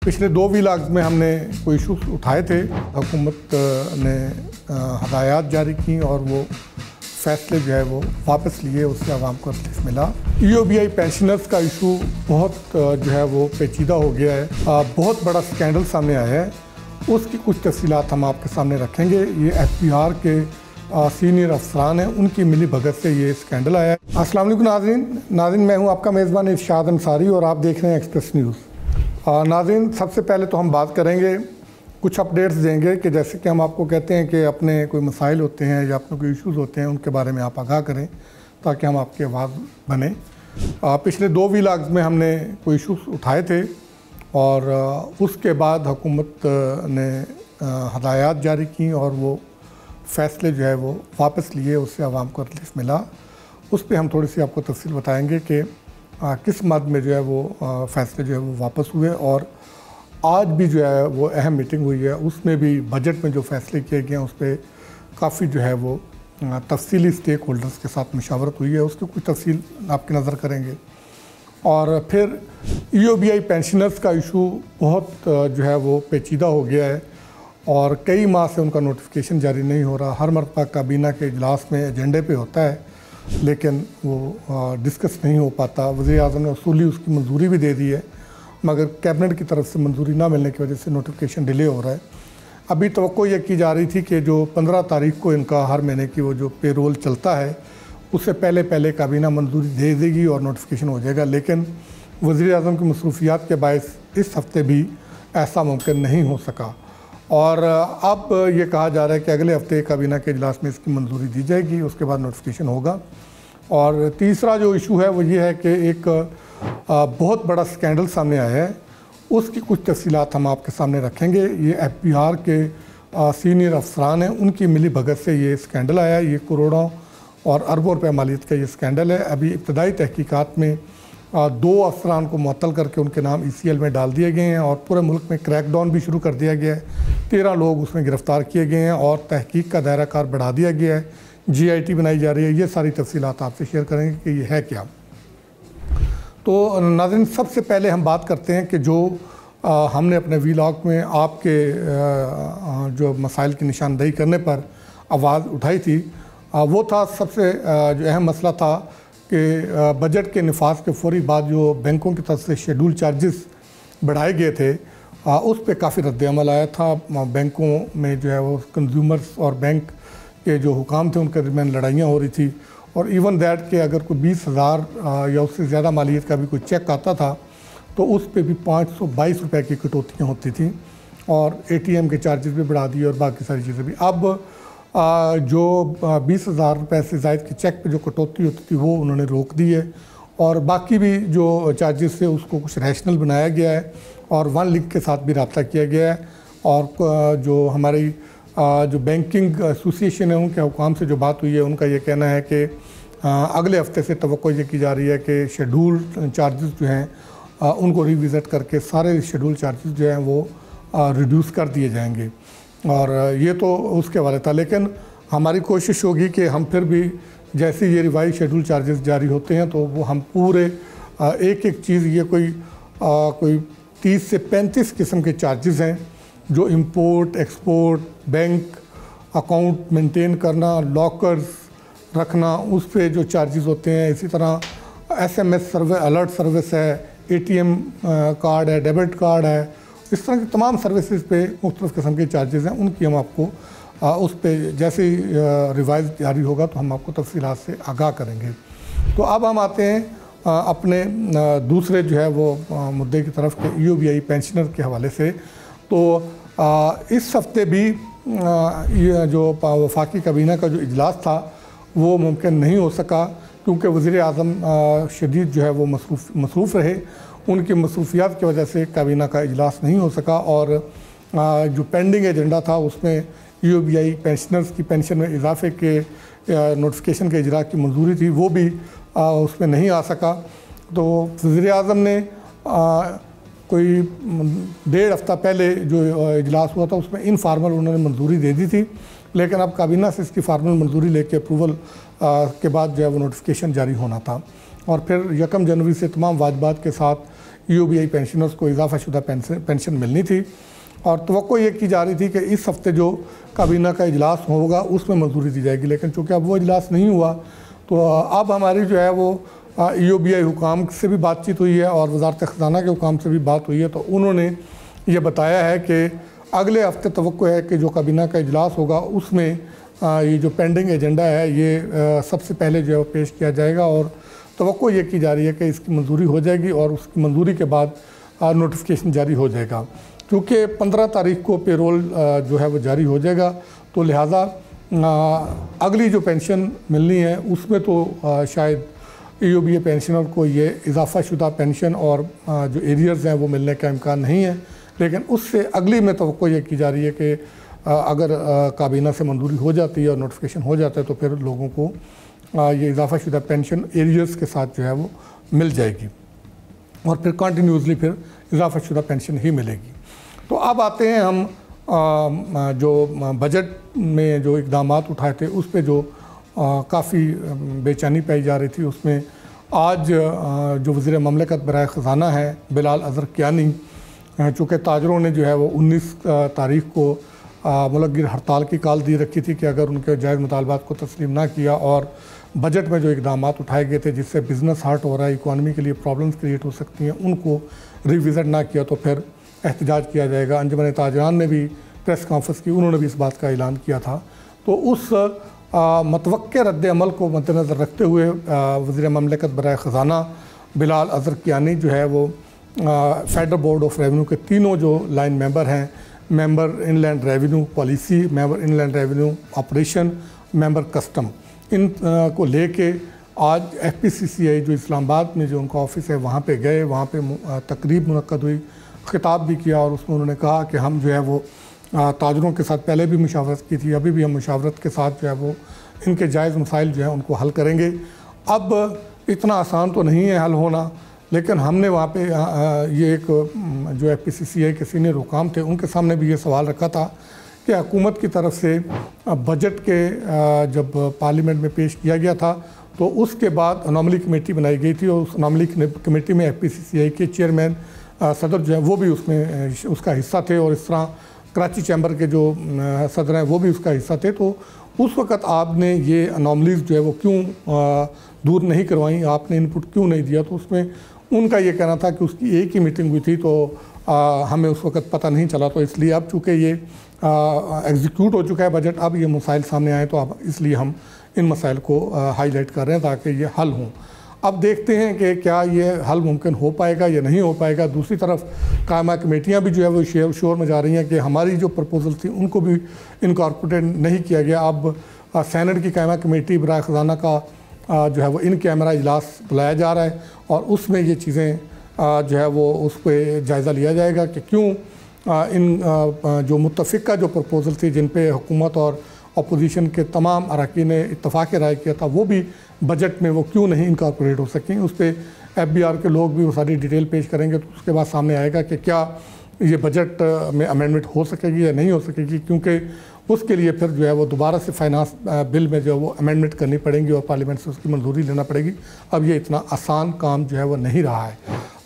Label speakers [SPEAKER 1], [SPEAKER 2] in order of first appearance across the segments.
[SPEAKER 1] पिछले 2 व्लॉग्स में हमने कोई इशूज़ उठाए थे। हुकूमत ने हदायत जारी की और वो फैसले जो है वो वापस लिए, उससे आवाम को रिलीफ मिला। EOBI पेंशनर्स का इशू बहुत जो है वो पेचीदा हो गया है। बहुत बड़ा स्कैंडल सामने आया है, उसकी कुछ तफसीलात हम आपके सामने रखेंगे। ये FBR के सीनियर अफसरान हैं, उनकी मिली भगत से ये स्कैंडल आया है। अस्सलाम वालेकुम नाज़रीन, मैं हूँ आपका मेज़बान इरशाद अंसारी और आप देख रहे हैं एक्सप्रेस न्यूज़। नाज़रीन, सबसे पहले तो हम बात करेंगे, कुछ अपडेट्स देंगे कि जैसे कि हम आपको कहते हैं कि अपने कोई मसाइल होते हैं या अपने कोई इश्यूज़ होते हैं, उनके बारे में आप आगाह करें ताकि हम आपकी आवाज़ बने। पिछले 2 व्लॉग्स में हमने कोई इश्यूज़ उठाए थे और उसके बाद हुकूमत ने हदायत जारी की और वो फैसले जो है वो वापस लिए, उससे आवाम को रिलीफ मिला। उस पर हम थोड़ी सी आपको तफसील बताएंगे कि किस मद में जो है वो फैसले जो है वो वापस हुए। और आज भी जो है वो अहम मीटिंग हुई है, उसमें भी बजट में जो फैसले किए गए हैं उस पर काफ़ी जो है वो तफसीली स्टेक होल्डर्स के साथ मशावरत हुई है, उसकी कुछ तफसील आपकी नज़र करेंगे। और फिर EOBI पेंशनर्स का इशू बहुत जो है वो पेचीदा हो गया है और कई माह से उनका नोटिफिकेशन जारी नहीं हो रहा। हर मरतबा काबीना के इजलास में एजेंडे पे होता है लेकिन वो डिस्कस नहीं हो पाता। वज़ीर-ए-आज़म ने उसूली उसकी मंजूरी भी दे दी है, मगर कैबिनेट की तरफ से मंजूरी ना मिलने की वजह से नोटिफिकेशन डिले हो रहा है। अभी तवक्को ये की जा रही थी कि जो 15 तारीख को इनका हर महीने की वो जो पेरोल चलता है उससे पहले काबीना मंजूरी दे देगी और नोटिफिकेशन हो जाएगा, लेकिन वज़ीर-ए-आज़म की मसरूफियात के बायस इस हफ्ते भी ऐसा मुमकिन नहीं हो सका। और अब ये कहा जा रहा है कि अगले हफ्ते काबीना के इजलास में इसकी मंजूरी दी जाएगी, उसके बाद नोटिफिकेशन होगा। और तीसरा जो इशू है वो ये है कि एक बहुत बड़ा स्कैंडल सामने आया है, उसकी कुछ तफसीलात हम आपके सामने रखेंगे। ये FBR के सीनियर अफसरान हैं, उनकी मिली भगत से ये स्कैंडल आया है। ये करोड़ों और अरबों रुपये मालियत का ये स्कैंडल है। अभी इब्तदाई तहकीकात में 2 अफसरान को मुअत्तल करके उनके नाम ECL में डाल दिए गए हैं और पूरे मुल्क में क्रैकडाउन भी शुरू कर दिया गया है। 13 लोग उसमें गिरफ़्तार किए गए हैं और तहकीक का दायरा कार बढ़ा दिया गया है। GIT बनाई जा रही है। ये सारी तफसीलात आपसे शेयर करेंगे कि ये है क्या। तो नाज़रीन, सबसे पहले हम बात करते हैं कि जो हमने अपने व्लॉग में आपके जो मसाइल की निशानदेही करने पर आवाज़ उठाई थी, वो था सबसे जो अहम मसला था कि बजट के निफाज के फौरी बाद जो बैंकों की तरफ से शेड्यूल चार्जेस बढ़ाए गए थे, उस पर काफ़ी रद्द-ए-अमल आया था। बैंकों में जो है वो कंज्यूमर्स और बैंक के जो हुकाम थे उनके दरमियान लड़ाइयाँ हो रही थी। और इवन दैट कि अगर कोई 20,000 या उससे ज़्यादा मालियत का भी कोई चेक आता था तो उस पे भी 522 रुपये की कटौतियाँ होती थी और ATM के चार्जेस भी बढ़ा दिए और बाकी सारी चीज़ें भी। अब जो 20,000 रुपये से ज़ायद के चेक पे जो कटौती होती थी वो उन्होंने रोक दी है और बाकी भी जो चार्जेस थे उसको कुछ रैशनल बनाया गया है और वन लिंक के साथ भी रब्ता किया गया है। और जो हमारी जो बैंकिंग एसोसिएशन है उनके हुकाम से जो बात हुई है, उनका ये कहना है कि अगले हफ्ते से तवक्को ये की जा रही है कि शेड्यूल चार्जेस जो हैं उनको रिविज़िट करके सारे शेड्यूल चार्जेस जो हैं वो रिड्यूस कर दिए जाएंगे। और ये तो उसके वाले था, लेकिन हमारी कोशिश होगी कि हम फिर भी जैसे ये रिवाइज शेड्यूल चार्जेस जारी होते हैं तो वो हम पूरे एक चीज़, ये कोई 30 से 35 किस्म के चार्जेस हैं जो import export, bank account maintain करना, लॉकर्स रखना, उस पे जो चार्जेस होते हैं। इसी तरह SMS सर्विस, अलर्ट सर्विस है, ATM कार्ड है, डेबिट कार्ड है, इस तरह की तमाम सर्विसेज पे मुख्तलिफ़ किस्म के चार्जेस हैं। उनकी हम आपको उस पे जैसे ही रिवाइज जारी होगा तो हम आपको तफसीलात से आगाह करेंगे। तो अब हम आते हैं अपने दूसरे जो है वो मुद्दे की तरफ के EOBI पेंशनर के हवाले से। तो इस हफ्ते भी ये जो वफाकी काबीना का जो इजलास था वो मुमकिन नहीं हो सका क्योंकि वज़ीर-ए-आज़म शदीद जो है वो मसरूफ़ रहे। उनकी मसरूफियात की वजह से काबीना का इजलास नहीं हो सका और जो पेंडिंग एजेंडा था उसमें EOBI पेंशनर्स की पेंशन में इजाफे के नोटिफिकेशन के इजरा की मंजूरी थी, वो भी उसमें नहीं आ सका। तो वज़ीर-ए-आज़म ने कोई 1.5 हफ्ता पहले जो इजलास हुआ था उसमें इनफार्मल उन्होंने मंजूरी दे दी थी, लेकिन अब काबीना से इसकी फार्मल मंजूरी लेके अप्रूवल के बाद जो है वो नोटिफिकेशन जारी होना था और फिर 1 जनवरी से तमाम वाजबात के साथ EOBI पेंशनर्स को इजाफा शुदा पेंशन मिलनी थी और तवक्को ये की जा रही थी कि इस हफ्ते जो काबीना का इजलास होगा उसमें मंजूरी दी जाएगी, लेकिन चूँकि अब वो इजलास नहीं हुआ तो अब हमारी जो है वो EOBI हुकाम से भी बातचीत हुई है और वजारत ख़ज़ाना के हुकाम से भी बात हुई है। तो उन्होंने ये बताया है कि अगले हफ्ते तवक्को है कि जो काबीना का इजलास होगा उसमें ये जो पेंडिंग एजेंडा है ये सबसे पहले जो है वो पेश किया जाएगा और तवक्को ये की जा रही है कि इसकी मंजूरी हो जाएगी और उसकी मंजूरी के बाद नोटिफिकेशन जारी हो जाएगा। क्योंकि 15 तारीख को पेरोल जो है वो जारी हो जाएगा तो लिहाजा अगली जो पेंशन मिलनी है उसमें तो शायद EOBI पेंशनर को ये इजाफा शुदा पेंशन और जो एरियर्स हैं वो मिलने का इम्कान नहीं है, लेकिन उससे अगली में तवक्को ये की जा रही है कि अगर काबीना से मंजूरी हो जाती है और नोटिफिकेशन हो जाता है तो फिर लोगों को ये इजाफा शुदा पेंशन एरियर्स के साथ जो है वो मिल जाएगी और फिर कंटिन्यूसली फिर इजाफा शुदा पेंशन ही मिलेगी। तो अब आते हैं हम जो बजट में जो इक़दाम उठाए थे उस पर जो काफ़ी बेचैनी पाई जा रही थी, उसमें आज जो वज़ीर ममलकत बराए ख़ज़ाना है बिलाल अज़हर कियानी, चूँकि ताजरों ने जो है वो 19 तारीख को मुल्क गिर हड़ताल की कॉल दी रखी थी कि अगर उनके जायज़ मुतालबात को तस्लीम ना किया और बजट में जो इक़दाम उठाए गए थे जिससे बिज़नेस हर्ट हो रहा है, इकॉनमी के लिए प्रॉब्लम्स क्रिएट हो सकती हैं, उनको रिविज़िट ना किया तो फिर एहतजाज किया जाएगा। अंजुमन ताजरान ने भी प्रेस कॉन्फ्रेंस की, उन्होंने भी इस बात का ऐलान किया था। तो उस मतवक्के रद्द अमल को मद्देनज़र रखते हुए वज़ीर ममलकत बराए ख़ज़ाना बिलाल अज़हर कियानी जो है वो फेडरल बोर्ड ऑफ रेवेन्यू के तीनों जो लाइन मेंबर हैं, member inland revenue policy, member inland revenue operation, member custom, इन को लेके आज FPCCI जो इस्लामाबाद में जो उनका ऑफिस है वहाँ पे गए, वहाँ पे तकरीब मुनक्कद हुई, ख़िताब भी किया और उसमें उन्होंने कहा कि हम जो है वो ताजरों के साथ पहले भी मुशावरत की थी, अभी भी हम मुशावरत के साथ जो है वो इनके जायज़ मसाइल जो है उनको हल करेंगे। अब इतना आसान तो नहीं है हल होना, लेकिन हमने वहाँ पे ये एक जो FPCCI के सीनियर हुकाम थे उनके सामने भी ये सवाल रखा था कि हुकूमत की तरफ से बजट के जब पार्लियामेंट में पेश किया गया था तो उसके बाद अनॉमली कमेटी बनाई गई थी और उस अनॉमली कमेटी में FPCCI के चेयरमैन सदर जो है वो भी उसमें उसका हिस्सा थे और इस तरह कराची चैम्बर के जो सदर हैं वो भी उसका हिस्सा थे। तो उस वक़्त आपने ये अनॉमलीज़ जो है वो क्यों दूर नहीं करवाई, आपने इनपुट क्यों नहीं दिया? तो उसमें उनका ये कहना था कि उसकी एक ही मीटिंग हुई थी तो हमें उस वक़्त पता नहीं चला। तो इसलिए अब चूँकि ये एग्जीक्यूट हो चुका है बजट, अब ये मसाइल सामने आए तो अब इसलिए हम इन मसाइल को हाईलाइट कर रहे हैं ताकि ये हल हों। अब देखते हैं कि क्या ये हल मुमकिन हो पाएगा या नहीं हो पाएगा। दूसरी तरफ कायमा कमेटियाँ भी जो है वो शोर में जा रही हैं कि हमारी जो प्रपोजल थी उनको भी इनकॉर्पोरेट नहीं किया गया। अब सेनेट की कायमा कमेटी बराए ख़ज़ाना का जो है वो इन कैमरा इजलास बुलाया जा रहा है और उसमें ये चीज़ें जो है वो उस पर जायज़ा लिया जाएगा कि क्यों इन जो मुत्तफ़िक़ा जो प्रपोजल थी जिन पे हुकूमत और अपोजिशन के तमाम अरकान ने इत्तफ़ाक़ राय किया था वो भी बजट में वो क्यों नहीं इनकॉर्पोरेट हो सकें। उस पर FBR के लोग भी वो सारी डिटेल पेश करेंगे तो उसके बाद सामने आएगा कि क्या ये बजट में अमेंडमेंट हो सकेगी या नहीं हो सकेगी, क्योंकि उसके लिए फिर जो है वो दोबारा से फाइनेंस बिल में जो है वो अमेंडमेंट करनी पड़ेगी और पार्लियामेंट से उसकी मंजूरी लेना पड़ेगी। अब ये इतना आसान काम जो है वो नहीं रहा है।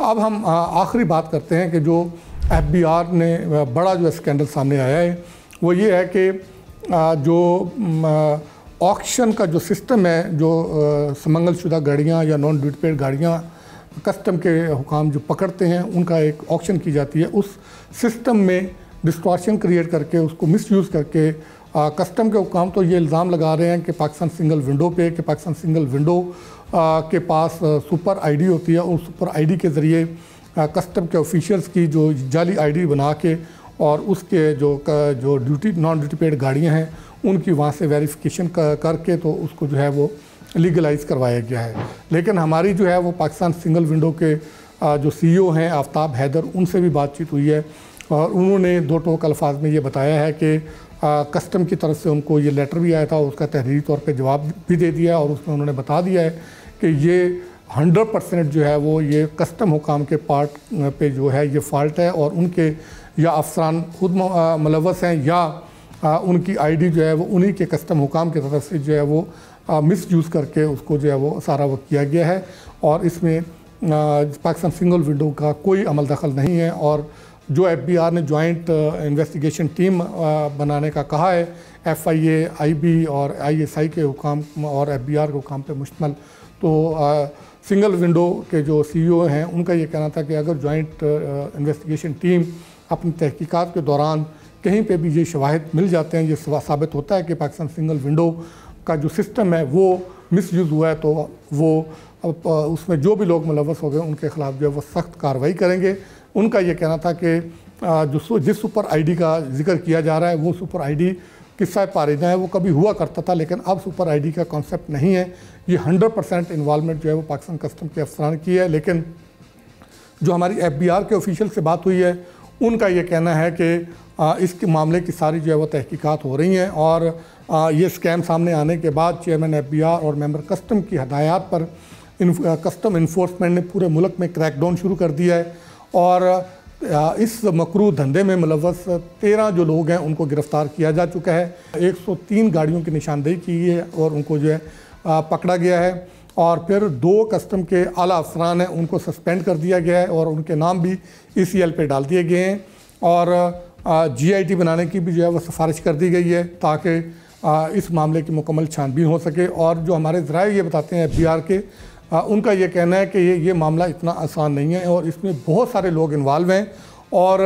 [SPEAKER 1] अब हम आखिरी बात करते हैं कि जो FBR ने बड़ा जो स्कैंडल सामने आया है वो ये है कि जो ऑक्शन का जो सिस्टम है, जो समंगलशुदा गाड़ियाँ या नॉन ड्यूटी पेड गाड़ियाँ कस्टम के हुकाम जो पकड़ते हैं उनका एक ऑक्शन की जाती है, उस सिस्टम में डिस्टॉर्शन क्रिएट करके उसको मिसयूज़ करके कस्टम के हुकाम तो ये इल्ज़ाम लगा रहे हैं कि पाकिस्तान सिंगल विंडो पे कि पाकिस्तान सिंगल विंडो के पास सुपर ID होती है और सुपर ID के ज़रिए कस्टम के ऑफिशियल्स की जो जाली ID बना के और उसके जो नॉन ड्यूटी पेड गाड़ियाँ हैं उनकी वहाँ से वेरिफिकेशन करके तो उसको जो है वो लीगलाइज करवाया गया है। लेकिन हमारी जो है वो पाकिस्तान सिंगल विंडो के जो CEO हैं आफ्ताब हैदर, उनसे भी बातचीत हुई है और उन्होंने दो टोक अल्फाज में ये बताया है कि कस्टम की तरफ से उनको ये लेटर भी आया था, उसका तहरीरी तौर पे जवाब भी दे दिया और उसमें उन्होंने बता दिया है कि ये 100% जो है वो ये कस्टम हुकाम के पार्ट पे जो है ये फ़ाल्ट है और उनके या अफसरान खुद मुलव्वस हैं या उनकी ID जो है वो उन्हीं के कस्टम हुकाम की तरफ से जो है वो मिस यूज़ करके उसको जो है वो सारा वो किया गया है। और इसमें पाकिस्तान सिंगल विंडो का कोई अमल दखल नहीं है। और जो FBI ने जॉइंट इन्वेस्टिगेशन टीम बनाने का कहा है, FIA, IB और ISI के हुकाम और FBR के हुकाम पे मुश्तमल, तो सिंगल विंडो के जो CEO हैं उनका ये कहना था कि अगर जॉइंट इन्वेस्टिगेशन टीम अपनी तहकीकात के दौरान कहीं पे भी ये शवाहिद मिल जाते हैं, ये साबित होता है कि पाकिस्तान सिंगल विंडो का जो सिस्टम है वो मिसयूज़ हुआ है, तो वो उसमें जो भी लोग मुलव्वस हो गए उनके ख़िलाफ़ जो है वो सख्त कार्रवाई करेंगे। उनका ये कहना था कि जिस सुपर ID का जिक्र किया जा रहा है वो सुपर ID किस्सा पारीदा है, वो कभी हुआ करता था लेकिन अब सुपर ID का कॉन्सेप्ट नहीं है। ये 100% इन्वॉल्वमेंट जो है वो पाकिस्तान कस्टम के अफसरान की है। लेकिन जो हमारी FBR के ऑफिशियल से बात हुई है उनका ये कहना है कि इस मामले की सारी जो है वो तहकीकात हो रही हैं और ये स्कैम सामने आने के बाद चेयरमैन FBR और मेंबर कस्टम की हदायत पर कस्टम इन्फोर्समेंट ने पूरे मुल्क में क्रैकडाउन शुरू कर दिया है और इस मकरूह धंधे में मुलव्वस 13 जो लोग हैं उनको गिरफ़्तार किया जा चुका है। 103 गाड़ियों की निशानदेही की है और उनको जो है पकड़ा गया है और फिर 2 कस्टम के आला अफसरान हैं उनको सस्पेंड कर दिया गया है और उनके नाम भी ECL पे डाल दिए गए हैं और GIT बनाने की भी जो है वो सिफारिश कर दी गई है ताकि इस मामले की मुकम्मल छानबीन हो सके। और जो हमारे ज़राए ये बताते हैं FBR के, उनका ये कहना है कि ये मामला इतना आसान नहीं है और इसमें बहुत सारे लोग इन्वॉल्व हैं और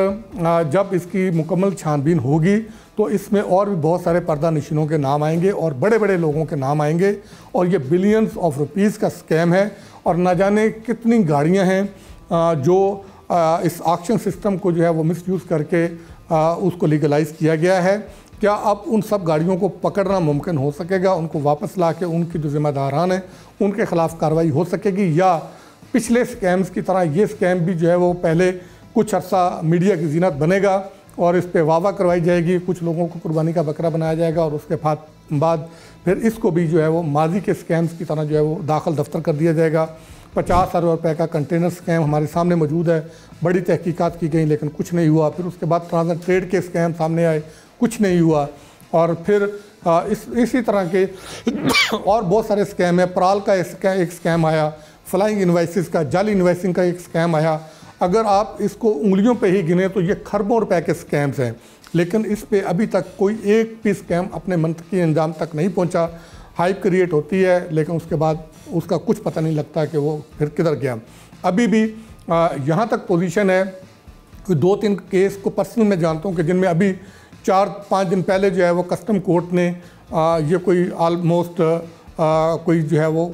[SPEAKER 1] जब इसकी मुकम्मल छानबीन होगी तो इसमें और भी बहुत सारे पर्दा नशीनों के नाम आएंगे और बड़े बड़े लोगों के नाम आएंगे और ये बिलियंस ऑफ रुपीज़ का स्कैम है और ना जाने कितनी गाड़ियां हैं जो इस ऑक्शन सिस्टम को जो है वो मिसयूज़ करके उसको लीगलाइज़ किया गया है। क्या अब उन सब गाड़ियों को पकड़ना मुमकिन हो सकेगा, उनको वापस ला के उनकी जो ज़िम्मेदारान हैं उनके ख़िलाफ़ कार्रवाई हो सकेगी, या पिछले स्कैम्स की तरह ये स्कैम भी जो है वो पहले कुछ अर्सा मीडिया की जीनत बनेगा और इस पर वाह करवाई जाएगी, कुछ लोगों को कुर्बानी का बकरा बनाया जाएगा और उसके बाद फिर इसको भी जो है वो माजी के स्कैम्स की तरह जो है वो दाखिल दफ्तर कर दिया जाएगा। 50 अरब रुपए का कंटेनर स्कैम हमारे सामने मौजूद है, बड़ी तहकीकात की गई लेकिन कुछ नहीं हुआ। फिर उसके बाद ट्रांजिट ट्रेड के स्कैम सामने आए, कुछ नहीं हुआ। और फिर इसी तरह के और बहुत सारे स्कैम है। प्राल का एक स्कैम आया, फ्लाइंग इन्वाइसिस का, जाली इन्वाइसिंग का एक स्कैम आया। अगर आप इसको उंगलियों पे ही गिने तो ये खरबों रुपए के स्कैम्स हैं, लेकिन इस पे अभी तक कोई एक भी स्कैम अपने मंतकी अंजाम तक नहीं पहुंचा। हाइप क्रिएट होती है लेकिन उसके बाद उसका कुछ पता नहीं लगता कि वो फिर किधर गया। अभी भी यहाँ तक पोजीशन है कि 2-3 केस को पर्सनल मैं जानता हूँ कि जिनमें अभी 4-5 दिन पहले जो है वो कस्टम कोर्ट ने ये कोई ऑलमोस्ट कोई जो है वो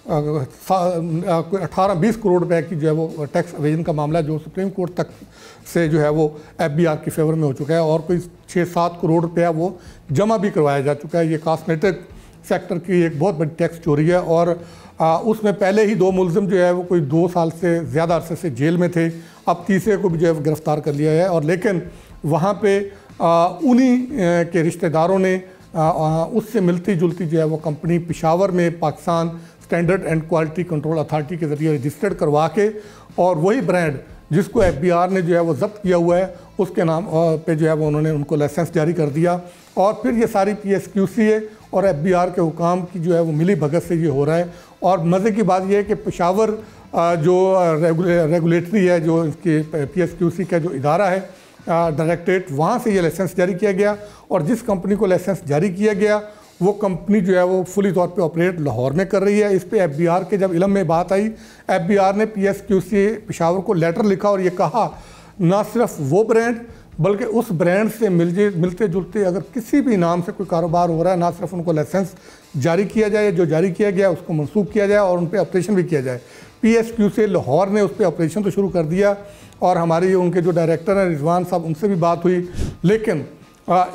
[SPEAKER 1] 18-20 करोड़ रुपए की जो है वो टैक्स एवेजन का मामला जो सुप्रीम कोर्ट तक से जो है वो FBR की फेवर में हो चुका है और कोई 6-7 करोड़ रुपया वो जमा भी करवाया जा चुका है। ये कॉस्मेटिक सेक्टर की एक बहुत बड़ी टैक्स चोरी है और उसमें पहले ही 2 मुलजिम जो है वो कोई 2 साल से ज़्यादा अरसे से जेल में थे। अब तीसरे को भी जो है गिरफ़्तार कर लिया है और लेकिन वहाँ पे उन्हीं के रिश्तेदारों ने उससे मिलती जुलती जो है वो कंपनी पेशावर में Pakistan standard and quality control authority के ज़रिए रजिस्टर्ड करवा के और वही ब्रांड जिसको FBR ने जो है वो जब्त किया हुआ है उसके नाम पे जो है वो उन्होंने उनको लाइसेंस जारी कर दिया और फिर ये सारी PSQCA और FBR के हुकाम की जो है वो मिली भगत से ये हो रहा है। और मज़े की बात यह है कि पेशावर जो रेगुलेटरी है, जो इसकी PSQC का जो इदारा है डायरेक्टरेट, वहाँ से ये लाइसेंस जारी किया गया और जिस कंपनी को लाइसेंस जारी किया गया वो कंपनी जो है वो फुली तौर पे ऑपरेट लाहौर में कर रही है। इस पे FBR के जब इल्म में बात आई, FBR ने PSQC पेशावर को लेटर लिखा और ये कहा ना सिर्फ वो ब्रांड बल्कि उस ब्रांड से मिलते जुलते अगर किसी भी नाम से कोई कारोबार हो रहा है, ना सिर्फ उनको लाइसेंस जारी किया जाए, जो जारी किया गया उसको मनसूख किया जाए और उन पर ऑपरेशन भी किया जाए। PSQC लाहौर ने उस पर ऑपरेशन तो शुरू कर दिया और हमारी उनके जो डायरेक्टर हैं रिजवान साहब, उनसे भी बात हुई, लेकिन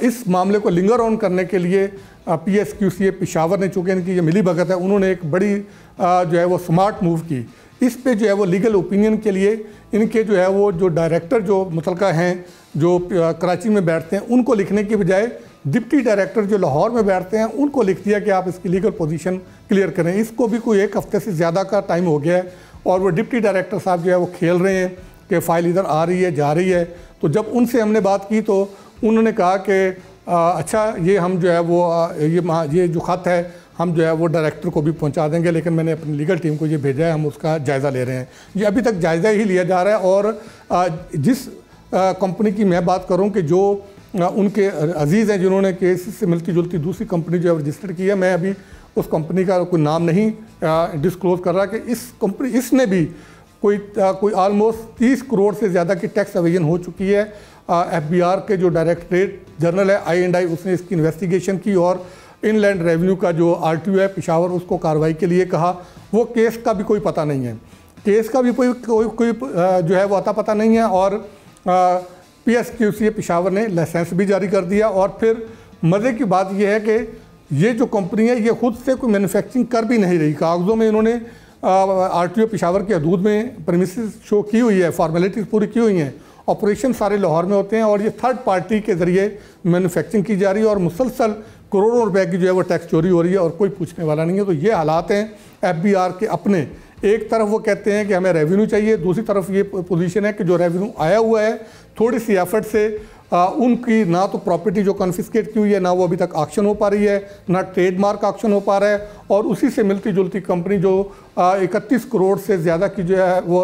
[SPEAKER 1] इस मामले को लिंगर ऑन करने के लिए PSQC पेशावर ने, चूँकि इनकी ये मिली भगत है, उन्होंने एक बड़ी जो है वो स्मार्ट मूव की। इस पे जो है वो लीगल ओपिनियन के लिए इनके जो है वो जो डायरेक्टर जो मुतलका हैं जो कराची में बैठते हैं उनको लिखने की बजाय डिप्टी डायरेक्टर जो लाहौर में बैठते हैं उनको लिख दिया कि आप इसकी लीगल पोजीशन क्लियर करें। इसको भी कोई 1 हफ्ते से ज़्यादा का टाइम हो गया है और वो डिप्टी डायरेक्टर साहब जो है वो खेल रहे हैं कि फ़ाइल इधर आ रही है जा रही है। तो जब उनसे हमने बात की तो उन्होंने कहा कि अच्छा ये हम जो है वो ये जो ख़त है हम जो है वो डायरेक्टर को भी पहुंचा देंगे, लेकिन मैंने अपनी लीगल टीम को ये भेजा है, हम उसका जायज़ा ले रहे हैं। ये अभी तक जायज़ा ही लिया जा रहा है। और जिस कंपनी की मैं बात करूं कि जो उनके अजीज़ हैं जिन्होंने केस से मिलती जुलती दूसरी कंपनी जो है रजिस्टर्ड की है, मैं अभी उस कंपनी का कोई नाम नहीं डिस्क्लोज़ कर रहा कि इस कंपनी इसने भी कोई ऑलमोस्ट 30 करोड़ से ज़्यादा की टैक्स एवेजन हो चुकी है। FBI के जो डायरेक्टरेट जनरल है I&I, उसने इसकी इन्वेस्टिगेशन की और इनलैंड रेवेन्यू का जो RTO है पेशावर उसको कार्रवाई के लिए कहा। वो केस का भी कोई पता नहीं है, केस का भी कोई जो है वो अता पता नहीं है। और PSQC पेशावर ने लाइसेंस भी जारी कर दिया। और फिर मज़े की बात यह है कि ये जो कंपनी है ये खुद से कोई मैन्युफैक्चरिंग कर भी नहीं रही। कागज़ों में इन्होंने RTO पेशावर के हदूद में प्रीमिसेस शो की हुई है, फॉर्मेलिटीज़ पूरी की हुई हैं, ऑपरेशन सारे लाहौर में होते हैं और ये थर्ड पार्टी के ज़रिए मैन्युफैक्चरिंग की जा रही है और मुसलसल करोड़ों रुपए की जो है वो टैक्स चोरी हो रही है और कोई पूछने वाला नहीं है। तो ये हालात हैं FBR के अपने। एक तरफ वो कहते हैं कि हमें रेवेन्यू चाहिए, दूसरी तरफ ये पोजीशन है कि जो रेवेन्यू आया हुआ है थोड़ी सी एफर्ट से उनकी ना तो प्रॉपर्टी जो कन्फिस्केट की हुई है ना वो अभी तक ऑक्शन हो पा रही है, ना ट्रेडमार्क ऑक्शन हो पा रहा है। और उसी से मिलती जुलती कंपनी जो 31 करोड़ से ज़्यादा की जो है वो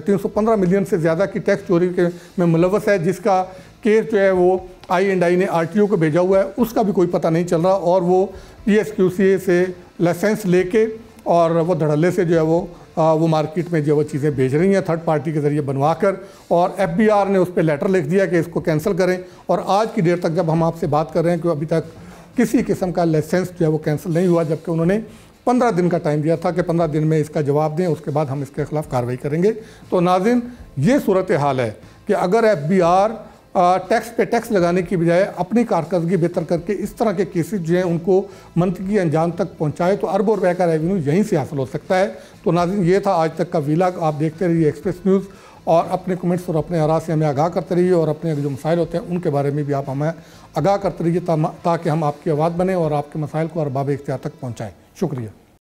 [SPEAKER 1] 315 मिलियन से ज़्यादा की टैक्स चोरी के में मुलव्वस है, जिसका केस जो है वो I&I ने RTO को भेजा हुआ है, उसका भी कोई पता नहीं चल रहा। और वो PSQC से लाइसेंस लेके और वो धड़ल्ले से जो है वो मार्केट में जो वो चीज़ें भेज रही हैं थर्ड पार्टी के ज़रिए बनवा कर। और FBR ने उस पर लेटर लिख दिया कि इसको कैंसिल करें। और आज की डेट तक जब हम आपसे बात कर रहे हैं कि अभी तक किसी किस्म का लाइसेंस जो है वो कैंसिल नहीं हुआ, जबकि उन्होंने 15 दिन का टाइम दिया था कि 15 दिन में इसका जवाब दें, उसके बाद हम इसके खिलाफ कार्रवाई करेंगे। तो नाज़रीन, ये सूरत हाल है कि अगर FBR टैक्स पे टैक्स लगाने की बजाय अपनी कारकर्दगी बेहतर करके इस तरह के केसेस जो हैं उनको मंतकी अंजाम तक पहुंचाए तो अरबों रुपए का रेवेन्यू यहीं से हासिल हो सकता है। तो नाज़रीन, ये था आज तक का व्लॉग। आप देखते रहिए एक्सप्रेस न्यूज़ और अपने कमेंट्स और अपने आरा से हमें आगाह करते रहिए और अपने जो मसाइल होते हैं उनके बारे में भी आप हमें आगाह करते रहिए ताकि हम आपकी आवाज़ बने और आपके मसाइल को अरबाब इख्तियार तक पहुँचाएँ। शुक्रिया।